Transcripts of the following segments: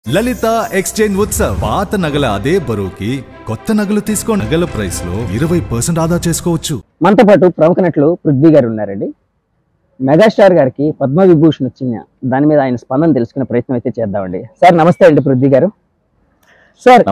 లలిత exchange Utsav పాత నగల అదే బరువుకి కొత్త నగలు తీసుకో నగల ప్రైస్ లో 20% ఆదా చేసుకోవచ్చు. మనతో పాటు ప్రముఖ నటులు పృథ్వీ గారు ఉన్నారండి. మెగాస్టార్ గారికి పద్మవిభూషణ్ వచ్చింది, దాని మీద ఆయన స్పందన తెలుసుకునే ప్రయత్నం అయితే చేద్దామండి. సార్ నమస్తే అండి పృథ్వీ గారు. సార్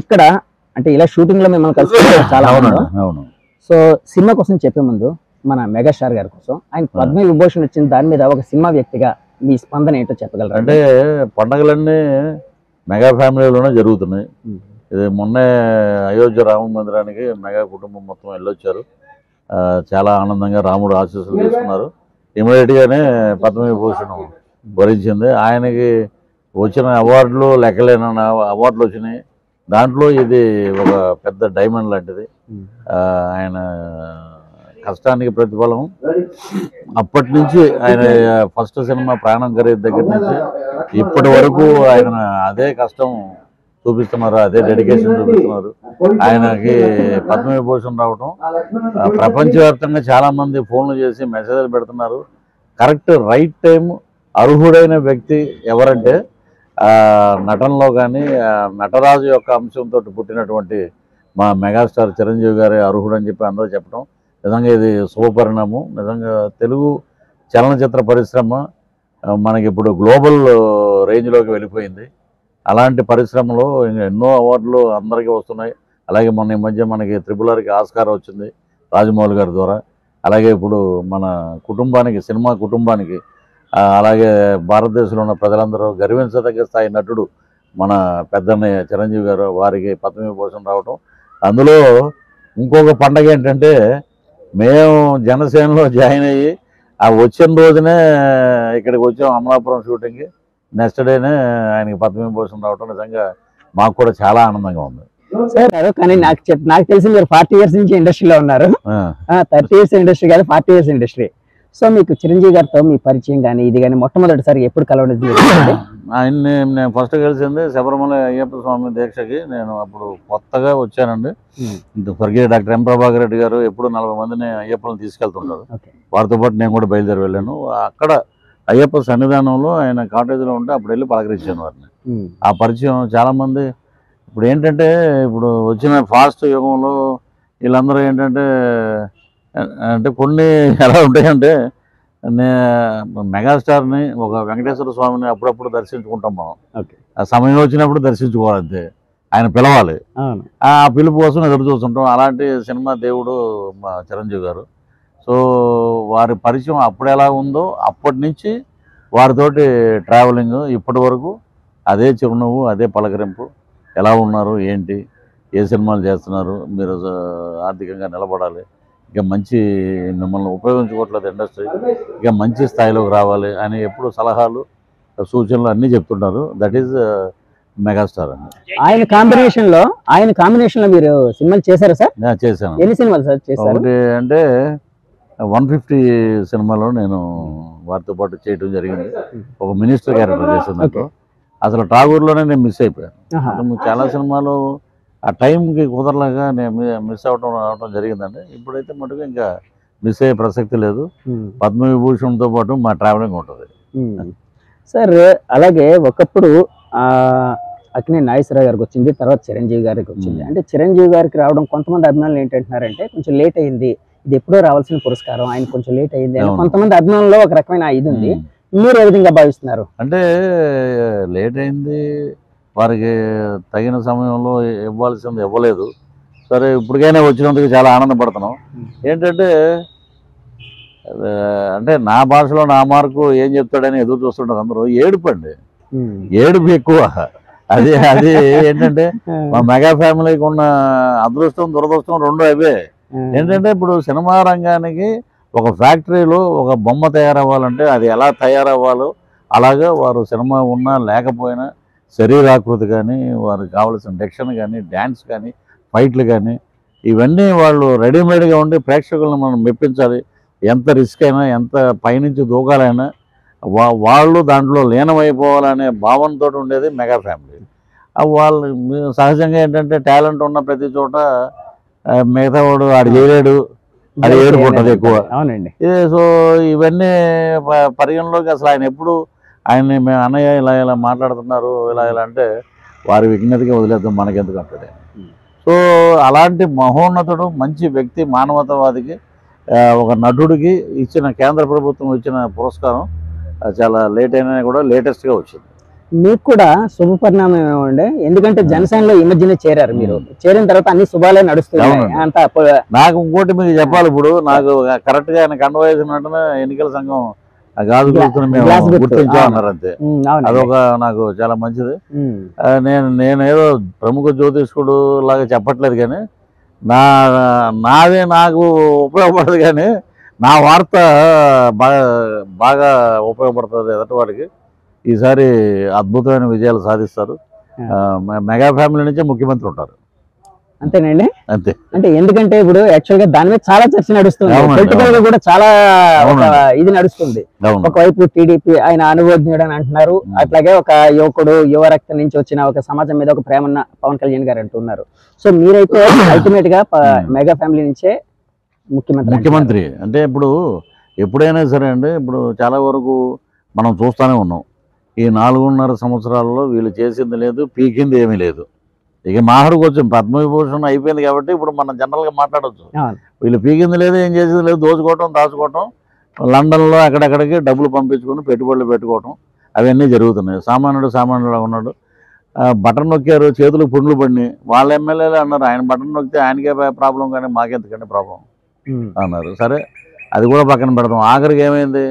ఇక్కడ అంటే ఇలా షూటింగ్ లో మిమ్మల్ని కలుసుకుంటే చాలా ఆనందం. సో సినిమా కోసం చెప్పే ముందు మన మెగాస్టార్ గారి కోసం ఆయన పద్మవిభూషణ్ వచ్చిన దాని మీద ఒక సినిమా వ్యక్తిగా మీ స్పందన ఏంటో చెప్పగలరా? అంటే పండగలన్నీ మెగా ఫ్యామిలీలోనే జరుగుతున్నాయి. ఇది మొన్నే అయోధ్య రామ మందిరానికి మెగా కుటుంబం మొత్తం వెళ్ళొచ్చారు. చాలా ఆనందంగా రాముడు ఆశీస్సులు తీసుకున్నారు. ఇమీడియట్గానే పద్మవిభూషణం భరించింది. ఆయనకి వచ్చిన అవార్డులు లెక్కలేని అవార్డులు వచ్చినాయి. దాంట్లో ఇది ఒక పెద్ద డైమండ్ లాంటిది. ఆయన కష్టానికి ప్రతిఫలం. అప్పటి నుంచి ఆయన ఫస్ట్ సినిమా ప్రాణం ఖరీదు దగ్గర నుంచి ఇప్పటి వరకు ఆయన అదే కష్టం చూపిస్తున్నారు, అదే డెడికేషన్ చూపిస్తున్నారు. ఆయనకి పద్మవిభూషణ్ రావటం ప్రపంచవ్యాప్తంగా చాలామంది ఫోన్లు చేసి మెసేజ్లు పెడుతున్నారు. కరెక్ట్ రైట్ టైం అర్హుడైన వ్యక్తి ఎవరంటే నటనలో కానీ నటరాజు యొక్క అంశంతో పుట్టినటువంటి మా మెగాస్టార్ చిరంజీవి గారే అర్హుడని చెప్పి అందరూ చెప్పడం నిజంగా ఇది శుభపరిణామం. నిజంగా తెలుగు చలనచిత్ర పరిశ్రమ మనకి ఇప్పుడు గ్లోబల్ రేంజ్లోకి వెళ్ళిపోయింది. అలాంటి పరిశ్రమలో ఎన్నో అవార్డులు అందరికీ వస్తున్నాయి. అలాగే మొన్న ఈ మధ్య మనకి RRRకి ఆస్కార్ వచ్చింది రాజమౌళి గారి ద్వారా. అలాగే ఇప్పుడు మన కుటుంబానికి, సినిమా కుటుంబానికి, అలాగే భారతదేశంలో ఉన్న ప్రజలందరూ గర్వించదగ్గ స్థాయి నటుడు మన పెద్దన్నయ్య చిరంజీవి గారు, వారికి పద్మవిభూషణ్ రావటం. అందులో ఇంకొక పండగ ఏంటంటే మేము జనసేనలో జాయిన్ అయ్యి వచ్చిన రోజునే ఇక్కడికి వచ్చాం అమలాపురం షూటింగ్కి. నెక్స్ట్ డేనే ఆయనకి పద్మవిభూషణ్ రావటం నిజంగా మాకు కూడా చాలా ఆనందంగా ఉంది. సార్ కానీ నాకు తెలిసి మీరు 40 years నుంచి ఇండస్ట్రీలో ఉన్నారు. 30 years ఇండస్ట్రీ కాదు, 40 years ఇండస్ట్రీ. సో మీకు చిరంజీవి గారితో మీ పరిచయం కానీ ఇది కానీ మొట్టమొదటిసారి ఎప్పుడు కలవడం? ఆయన్ని నేను ఫస్ట్ కలిసింది శబరిమల అయ్యప్ప స్వామి దీక్షకి. నేను అప్పుడు కొత్తగా వచ్చానండి. స్వర్గీయ డాక్టర్ ఎం ప్రభాకర్ రెడ్డి గారు ఎప్పుడు 40 మందిని అయ్యప్పలను తీసుకెళ్తుంటారు. వారితో పాటు నేను కూడా బయలుదేరి వెళ్ళాను. అక్కడ అయ్యప్ప సన్నిధానంలో ఆయన కాటేజీలో ఉంటే అప్పుడు వెళ్ళి పలకరించాను వారిని. ఆ పరిచయం చాలామంది ఇప్పుడు ఏంటంటే ఇప్పుడు వచ్చిన ఫాస్ట్ యుగంలో వీళ్ళందరూ ఏంటంటే అంటే కొన్ని ఎలా ఉంటాయంటే మెగాస్టార్ని ఒక వెంకటేశ్వర స్వామిని అప్పుడప్పుడు దర్శించుకుంటాం మనం. ఆ సమయం వచ్చినప్పుడు దర్శించుకోవాలంతే, ఆయన పిలవాలి. ఆ పిలుపు కోసం ఎదురు చూస్తుంటాం. అలాంటి సినిమా దేవుడు మా చిరంజీవి గారు. సో వారి పరిచయం అప్పుడు ఎలా ఉందో అప్పటి నుంచి వారితోటి ట్రావెలింగ్ ఇప్పటి వరకు అదే చిరునవ్వు, అదే పలకరింపు. ఎలా ఉన్నారు, ఏంటి, ఏ సినిమాలు చేస్తున్నారు, మీరు ఆర్థికంగా నిలబడాలి, ఇక మంచి మిమ్మల్ని ఉపయోగించుకోవట్లేదు ఇండస్ట్రీ, ఇక మంచి స్థాయిలోకి రావాలి అని ఎప్పుడు సలహాలు సూచనలు అన్నీ చెప్తుంటారు. దట్ ఈజ్ మెగాస్టార్ అండి. ఆయన కాంబినేషన్ లో మీరు సినిమాలు చేశారా సార్? చేశాను. ఎన్ని సినిమాలు సార్ చేశారు? అంటే 150 సినిమాలో నేను వారితో పాటు చేయడం జరిగింది. ఒక మినిస్టర్ క్యారెక్టర్ చేసినట్టు. అసలు ఠాగూర్లోనే నేను మిస్ అయిపోయాను. చాలా సినిమాలు ఆ టైంకి కుదరలాగా నేను మిస్ రావటం జరిగిందండి. ఇప్పుడైతే మటుకు ఇంకా మిస్ అయ్యే ప్రసక్తి లేదు. పద్మవిభూషణ్తో పాటు మా ట్రావెలింగ్ ఉంటుంది. సార్ అలాగే ఒకప్పుడు అక్కినేని నాగేశ్వరరావు గారికి వచ్చింది, తర్వాత చిరంజీవి గారికి వచ్చింది. అంటే చిరంజీవి గారికి రావడం కొంతమంది అభిమానులు ఏంటంటున్నారంటే కొంచెం లేట్ అయింది, ఇది ఎప్పుడో రావాల్సిన పురస్కారం, ఆయన కొంచెం లేట్ అయింది అని కొంతమంది అభిమానుల్లో ఒక రకమైన ఇది ఉంది. మీరు ఏ విధంగా భావిస్తున్నారు? అంటే లేట్ అయింది, వారికి తగిన సమయంలో ఇవ్వాల్సింది ఇవ్వలేదు. సరే ఇప్పటికైనా వచ్చినందుకు చాలా ఆనందపడుతున్నాం. ఏంటంటే అంటే నా భాషలో నా మార్కు ఏం చెప్తాడని ఎదురు చూస్తుంటారు అందరూ. ఏడుపండి, ఏడుపు ఎక్కువ. అది ఏంటంటే మా మెగా ఫ్యామిలీకి ఉన్న అదృష్టం దురదృష్టం రెండు అవే. ఏంటంటే ఇప్పుడు సినిమా రంగానికి ఒక ఫ్యాక్టరీలో ఒక బొమ్మ తయారవ్వాలంటే అది ఎలా తయారవ్వాలో అలాగా వారు సినిమా ఉన్నా లేకపోయినా శరీరాకృతి కానీ, వారికి కావాల్సిన డెక్షన్ కానీ, డ్యాన్స్ కానీ, ఫైట్లు కానీ ఇవన్నీ వాళ్ళు రెడీమేడ్గా ఉండి ప్రేక్షకులను మనం మెప్పించాలి. ఎంత రిస్క్ అయినా, ఎంత పైనుంచి దూకాలైనా వాళ్ళు దాంట్లో లీనమైపోవాలనే భావనతో ఉండేది మెగా ఫ్యామిలీ. వాళ్ళు సహజంగా ఏంటంటే టాలెంట్ ఉన్న ప్రతి చోట మిగతా వాడు ఆడు చేయలేడు, అది ఏడుకుంటుంది ఎక్కువ. అవునండి. సో ఇవన్నీ పరిగణలోకి అసలు ఆయన ఎప్పుడు ఆయన్ని మేము అన్నయ్య ఇలా ఇలా మాట్లాడుతున్నారు ఇలా ఇలా అంటే వారి విజ్ఞతకి వదిలేద్దాం మనకెందుకు అంటాడు. సో అలాంటి మహోన్నతుడు మంచి వ్యక్తి మానవతావాదికి ఒక నటుడికి ఇచ్చిన కేంద్ర ప్రభుత్వం ఇచ్చిన పురస్కారం చాలా లేట్ అయినా కూడా లేటెస్ట్గా వచ్చింది. మీకు కూడా శుభ పరిణామం ఏమండి, ఎందుకంటే జనసేనలో ఈ మధ్యనే చేరారు. మీరు చేరిన తర్వాత అన్ని శుభాలే నడుస్తున్నాయి అంత. నాకు ఇంకోటి మీకు చెప్పాలి, ఇప్పుడు నాకు కరెక్ట్గా ఆయన కండవేసిన వెంటనే ఎన్నికల సంఘం గాజు గుర్తుని మేము గుర్తించామన్నారు అంతే. అదొక నాకు చాలా మంచిది. నేనేదో ప్రముఖ జ్యోతిష్కుడు లాగా చెప్పట్లేదు, కానీ నాదే నాకు ఉపయోగపడదు, కానీ నా వార్త బాగా ఉపయోగపడుతుంది ఎదుటి వాడికి. ఈసారి అద్భుతమైన విజయాలు సాధిస్తారు. మెగా ఫ్యామిలీ నుంచే ముఖ్యమంత్రి ఉంటారు. అంతేనండి. అంతే. అంటే ఎందుకంటే ఇప్పుడు యాక్చువల్ గా దాని మీద చాలా చర్చ నడుస్తుంది, పొలిటికల్ గా కూడా చాలా ఇది నడుస్తుంది. ఒకవైపు టీడీపీ ఆయన అనుభవజ్ఞుడు అని అంటున్నారు, అట్లాగే ఒక యువకుడు యువ రక్తం నుంచి వచ్చిన ఒక సమాజం మీద ఒక ప్రేమ ఉన్న పవన్ కళ్యాణ్ గారు అంటున్నారు. సో మీరైతే అల్టిమేట్ గా మెగా ఫ్యామిలీ నుంచే ముఖ్యమంత్రి అంటే ఇప్పుడు ఎప్పుడైనా సరే అండి, ఇప్పుడు చాలా వరకు మనం చూస్తూనే ఉన్నాం. ఈ 4.5 సంవత్సరాల్లో వీళ్ళు చేసింది లేదు, పీకింది ఏమీ లేదు. ఇక మాహడుకు వచ్చాం, పద్మవిభూషణ్ అయిపోయింది కాబట్టి ఇప్పుడు మనం జనరల్గా మాట్లాడవచ్చు. వీళ్ళు పీకింది లేదు, ఏం చేసింది లేదు, దోచుకోవటం దాచుకోవటం, లండన్లో అక్కడక్కడికి డబ్బులు పంపించుకొని పెట్టుబడులు పెట్టుకోవటం అవన్నీ జరుగుతున్నాయి. సామాన్యుడుగా ఉన్నాడు, బటన్ నొక్కారు, చేతులకు పుండ్లు పడినాయి. వాళ్ళ ఎమ్మెల్యేలు అన్నారు ఆయన బటన్ నొక్కితే ఆయనకే ప్రాబ్లం కానీ మాకెందుకంటే ప్రాబ్లం అన్నారు. సరే అది కూడా పక్కన పెడతాం. ఆఖరికి ఏమైంది,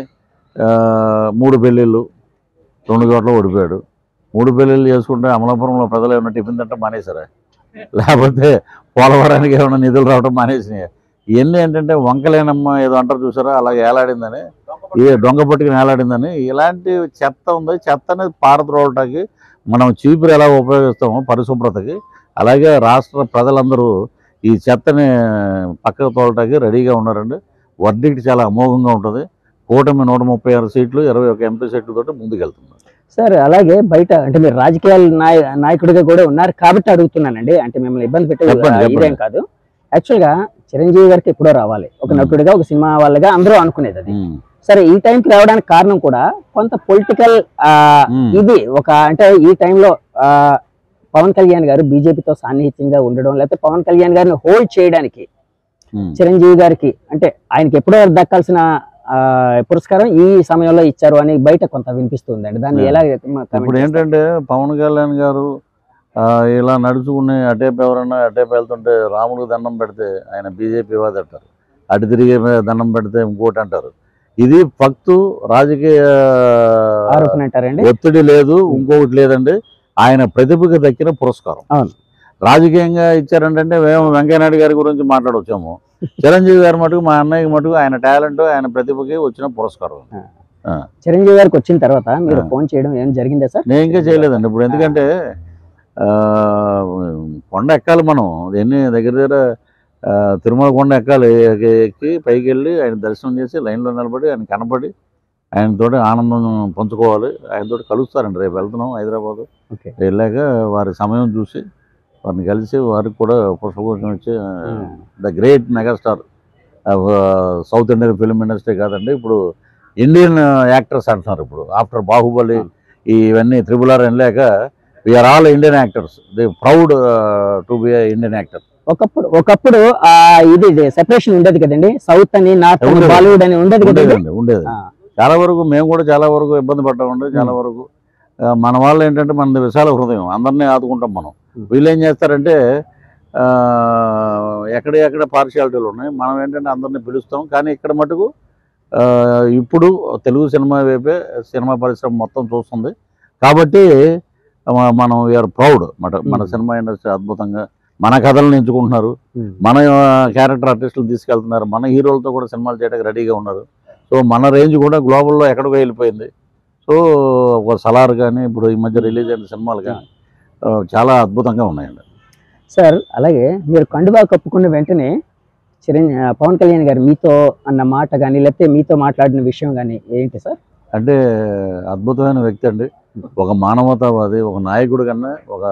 3 పెళ్ళిళ్ళు 2 చోట్ల ఓడిపోయాడు. 3 పెళ్ళిళ్ళు చేసుకుంటే అమలాపురంలో ప్రజలు ఏమైనా టిఫిన్ తింటే మానేశారా, లేకపోతే పోలవరానికి ఏమైనా నిధులు రావడం మానేసినాయి. ఇవన్నీ ఏంటంటే వంకలేనమ్మ ఏదో అంటారు చూసారా, అలాగే ఏలాడిందని, దొంగ పట్టుకుని ఏలాడిందని. ఇలాంటి చెత్త ఉంది. చెత్తని పారద్రోలటానికి మనం చీపురు ఎలా ఉపయోగిస్తామో పరిశుభ్రతకి, అలాగే రాష్ట్ర ప్రజలందరూ ఈ చెత్తని పక్కకు తోలటానికి రెడీగా ఉన్నారండి. వర్డిక్ట్ చాలా అమోఘంగా ఉంటుంది. కూటమి 136 సీట్లు 21 ఎంపీ సీట్లతో ముందుకెళ్తున్నారు. సార్ అలాగే బయట అంటే మీరు రాజకీయాల నాయకుడిగా కూడా ఉన్నారు కాబట్టి అడుగుతున్నానండి, అంటే మిమ్మల్ని ఇబ్బంది పెట్టే ఇదేం కాదు. యాక్చువల్ గా చిరంజీవి గారికి ఎప్పుడో రావాలి ఒక నటుడిగా, ఒక సినిమా వాళ్ళగా అందరూ అనుకునేది అది. సరే ఈ టైంకి రావడానికి కారణం కూడా కొంత పొలిటికల్ ఇది ఒక, అంటే ఈ టైంలో పవన్ కళ్యాణ్ గారు బీజేపీతో సాన్నిహిత్యంగా ఉండడం, లేకపోతే పవన్ కళ్యాణ్ గారిని హోల్డ్ చేయడానికి చిరంజీవి గారికి అంటే ఆయనకి ఎప్పుడో దక్కాల్సిన పురస్కారం ఈ సమయంలో ఇచ్చారు అని బయట కొంత వినిపిస్తుందండి. దాన్ని ఎలా? ఇప్పుడు ఏంటంటే పవన్ కళ్యాణ్ గారు ఇలా నడుచుకుని అటేపు ఎవరన్నా అటేపు వెళ్తుంటే రాముడికి దండం పెడితే ఆయన బీజేపీ వాది అంటారు, అటు తిరిగి దండం పెడితే ఇంకోటి అంటారు. ఇది ఫక్తు రాజకీయ ఆరోపణ అంటారండి. ఒత్తిడి లేదు, ఇంకొకటి లేదండి. ఆయన ప్రతిభకు దక్కిన పురస్కారం. రాజకీయంగా ఇచ్చారంటే మేము వెంకయ్యనాయుడు గారి గురించి మాట్లాడవచ్చాము. చిరంజీవి గారి మటుకు మా అన్నయ్యకి మటుకు ఆయన టాలెంట్ ఆయన ప్రతిభకి వచ్చిన పురస్కారం. చిరంజీవి గారికి వచ్చిన తర్వాత మీరు ఫోన్ చేయడం ఏం జరిగిందా సార్? నేను ఇంకా చేయలేదండి. ఇప్పుడు ఎందుకంటే కొండ ఎక్కాలి మనం, ఎన్ని దగ్గర తిరుమల కొండ ఎక్కాలి. ఎక్కి పైకి వెళ్ళి ఆయన దర్శనం చేసి లైన్లో నిలబడి ఆయన కనపడి ఆయనతో ఆనందం పంచుకోవాలి. ఆయనతో కలుస్తారండి. రేపు వెళ్తున్నాం హైదరాబాదు. వెళ్ళాక వారి సమయం చూసి వారిని కలిసి వారికి కూడా పుష్పగుచ్చం ఇచ్చి the great megastar south Indian film industry కాదండి, ఇప్పుడు ఇండియన్ యాక్టర్స్ అంటున్నారు. ఇప్పుడు ఆఫ్టర్ బాహుబలి ఇవన్నీ RRR వెళ్ళాక we're all Indian actors, they proud to be Indian actor. ఒకప్పుడు ఇది సెపరేషన్ ఉండేది కదండి, సౌత్ అని నార్త్ అని బాలీవుడ్ అని ఉండేది కదండి. ఉండేది. చాలా వరకు మేము కూడా చాలా వరకు ఇబ్బంది పడ్డామండి. చాలా వరకు మన వాళ్ళు ఏంటంటే మనది విశాల హృదయం, అందరినీ ఆదుకుంటాం మనం. వీళ్ళు ఏం చేస్తారంటే ఎక్కడ పార్షియాలిటీలు ఉన్నాయి. మనం ఏంటంటే అందరినీ పిలుస్తాం, కానీ ఇక్కడ మటుకు ఇప్పుడు తెలుగు సినిమా వైపే సినిమా పరిశ్రమ మొత్తం చూస్తుంది. కాబట్టి మనం వీఆర్ ప్రౌడ్. మన సినిమా ఇండస్ట్రీ అద్భుతంగా మన కథలను ఎంచుకుంటున్నారు, మన క్యారెక్టర్ ఆర్టిస్టులు తీసుకెళ్తున్నారు, మన హీరోలతో కూడా సినిమాలు చేయడానికి రెడీగా ఉన్నారు. సో మన రేంజ్ కూడా గ్లోబల్లో ఎక్కడికో వెళ్ళిపోయింది. సో ఒక సలార్ కానీ ఇప్పుడు ఈ మధ్య రిలీజ్ అయిన సినిమాలు కానీ చాలా అద్భుతంగా ఉన్నాయండి సార్. అలాగే మీరు కండువా కప్పుకున్న వెంటనే పవన్ కళ్యాణ్ గారు మీతో అన్న మాట కానీ లేకపోతే మీతో మాట్లాడిన విషయం కానీ ఏంటి సార్? అంటే అద్భుతమైన వ్యక్తి అండి, ఒక మానవతావాది, ఒక నాయకుడు కన్నా ఒక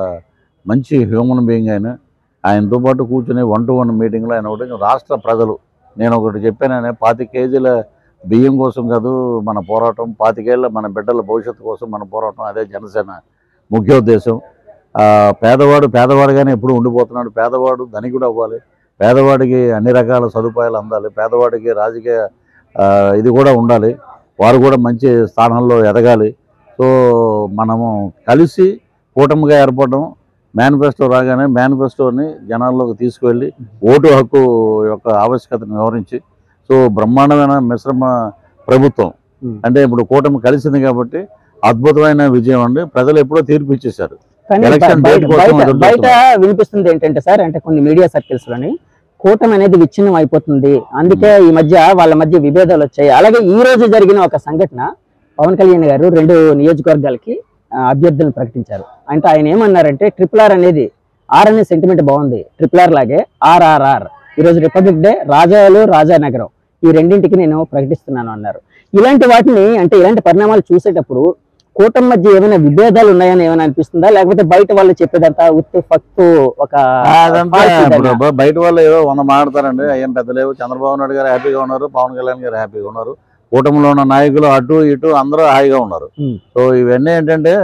మంచి హ్యూమన్ బీయింగ్. ఆయనతో పాటు కూర్చుని 1-to-1 మీటింగ్లో ఆయన ఒకటి రాష్ట్ర ప్రజలు, నేను ఒకటి చెప్పాననే 25 కేజీల బియ్యం కోసం కాదు మన పోరాటం, 25 ఏళ్ళ మన బిడ్డల భవిష్యత్తు కోసం మన పోరాటం. అదే జనసేన ముఖ్య ఉద్దేశం. పేదవాడుగానే ఎప్పుడు ఉండిపోతున్నాడు. పేదవాడు ధనికుడు అవ్వాలి, పేదవాడికి అన్ని రకాల సదుపాయాలు అందాలి, పేదవాడికి రాజకీయ ఇది కూడా ఉండాలి, వారు కూడా మంచి స్థానంలో ఎదగాలి. సో మనము కలిసి కూటమిగా ఏర్పడడం, మేనిఫెస్టో రాగానే మేనిఫెస్టోని జనాల్లోకి తీసుకువెళ్ళి ఓటు హక్కు యొక్క ఆవశ్యకతను వివరించి, సో బ్రహ్మాండమైన మిశ్రమ ప్రభుత్వం అంటే ఇప్పుడు కూటమి కలిసింది కాబట్టి అద్భుతమైన విజయం అండి. ప్రజలు ఎప్పుడో తీర్పు ఇచ్చేశారు. బయట వినిపిస్తుంది ఏంటంటే సార్, అంటే కొన్ని మీడియా సర్కిల్స్ లోని కూటమి అనేది విచ్ఛిన్నం అయిపోతుంది, అందుకే ఈ మధ్య వాళ్ళ మధ్య విభేదాలు వచ్చాయి. అలాగే ఈ రోజు జరిగిన ఒక సంఘటన, పవన్ కళ్యాణ్ గారు 2 నియోజకవర్గాలకి అభ్యర్థులను ప్రకటించారు. అంటే ఆయన ఏమన్నారంటే RRR అనేది, ఆర్ అనే సెంటిమెంట్ బాగుంది, RRR లాగే RRR, ఈరోజు రిపబ్లిక్ డే, రాజాలు రాజానగరం ఈ రెండింటికి నేను ప్రకటిస్తున్నాను అన్నారు. ఇలాంటి వాటిని అంటే ఇలాంటి పరిణామాలు చూసేటప్పుడు కూటమి మధ్య ఏమైనా విభేదాలు ఉన్నాయని ఏమైనా అనిపిస్తుందా, లేకపోతే బయట వాళ్ళు చెప్పేదంతా ఉత్తు ఫక్తు ఒక బయట వాళ్ళు ఏదో 100 మాట్లాడతారండి, ఏం పెద్దలేవు. చంద్రబాబు నాయుడు గారు హ్యాపీగా ఉన్నారు, పవన్ కళ్యాణ్ గారు హ్యాపీగా ఉన్నారు, కూటమిలో ఉన్న నాయకులు అటు ఇటు అందరూ హాయిగా ఉన్నారు. సో ఇవన్నీ ఏంటంటే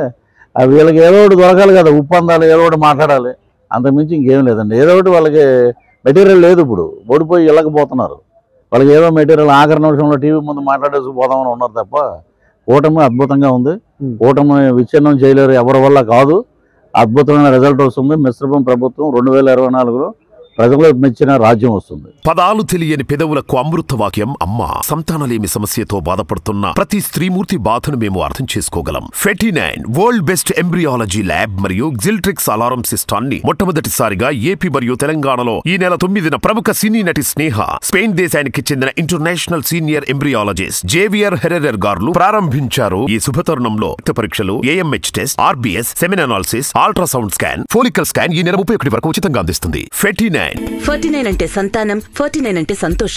వీళ్ళకి ఏదో ఒకటి దొరకాలి కదా, ఉప్పు అందాలి, ఏదో ఒకటి మాట్లాడాలి, అంతకుమించి ఇంకేం లేదండి. ఏదో ఒకటి వాళ్ళకి మెటీరియల్ లేదు, ఇప్పుడు ఓడిపోయి వెళ్ళకపోతున్నారు. వాళ్ళకి ఏదో మెటీరియల్ ఆఖరి నిమిషంలో టీవీ ముందు మాట్లాడేసి పోదామని ఉన్నారు తప్ప కూటమి అద్భుతంగా ఉంది. కూటమి విచ్ఛిన్నం చేయలేరు, ఎవరి వల్ల కాదు. అద్భుతమైన రిజల్ట్ వస్తుంది. మిశ్రమం ప్రభుత్వం 2024లో ప్రజలు మెచ్చిన రాజ్యం వస్తుంది. పదాలు తెలియని పెదవులకు అమృత వాక్యం అమ్మ. సంతానలేమి సమస్యతో బాధపడుతున్న ప్రతి స్త్రీమూర్తి బాధను మేము అర్థం చేసుకోగలం. 49 వరల్డ్ బెస్ట్ ఎంబ్రియాలజీ ల్యాబ్ మరియు జిల్ట్రిక్స్ అలారం సిస్టాన్ని మొట్టమొదటిసారిగా ఏపీ మరియు తెలంగాణలో ఈ నెల 9న ప్రముఖ సినీ నటి స్నేహ, స్పెయిన్ దేశానికి చెందిన international senior embryologist Javier Herrera గారు ప్రారంభించారు. ఈ శుభతరుణంలో రక్త పరీక్షలు, AMH test, RBS, semen analysis, ultrasound scan, follicle scan ఈ నెల 31 వరకు ఉచితంగా అందిస్తుంది. 49 49 అంటే సంతానం, 49 అంటే సంతోషం.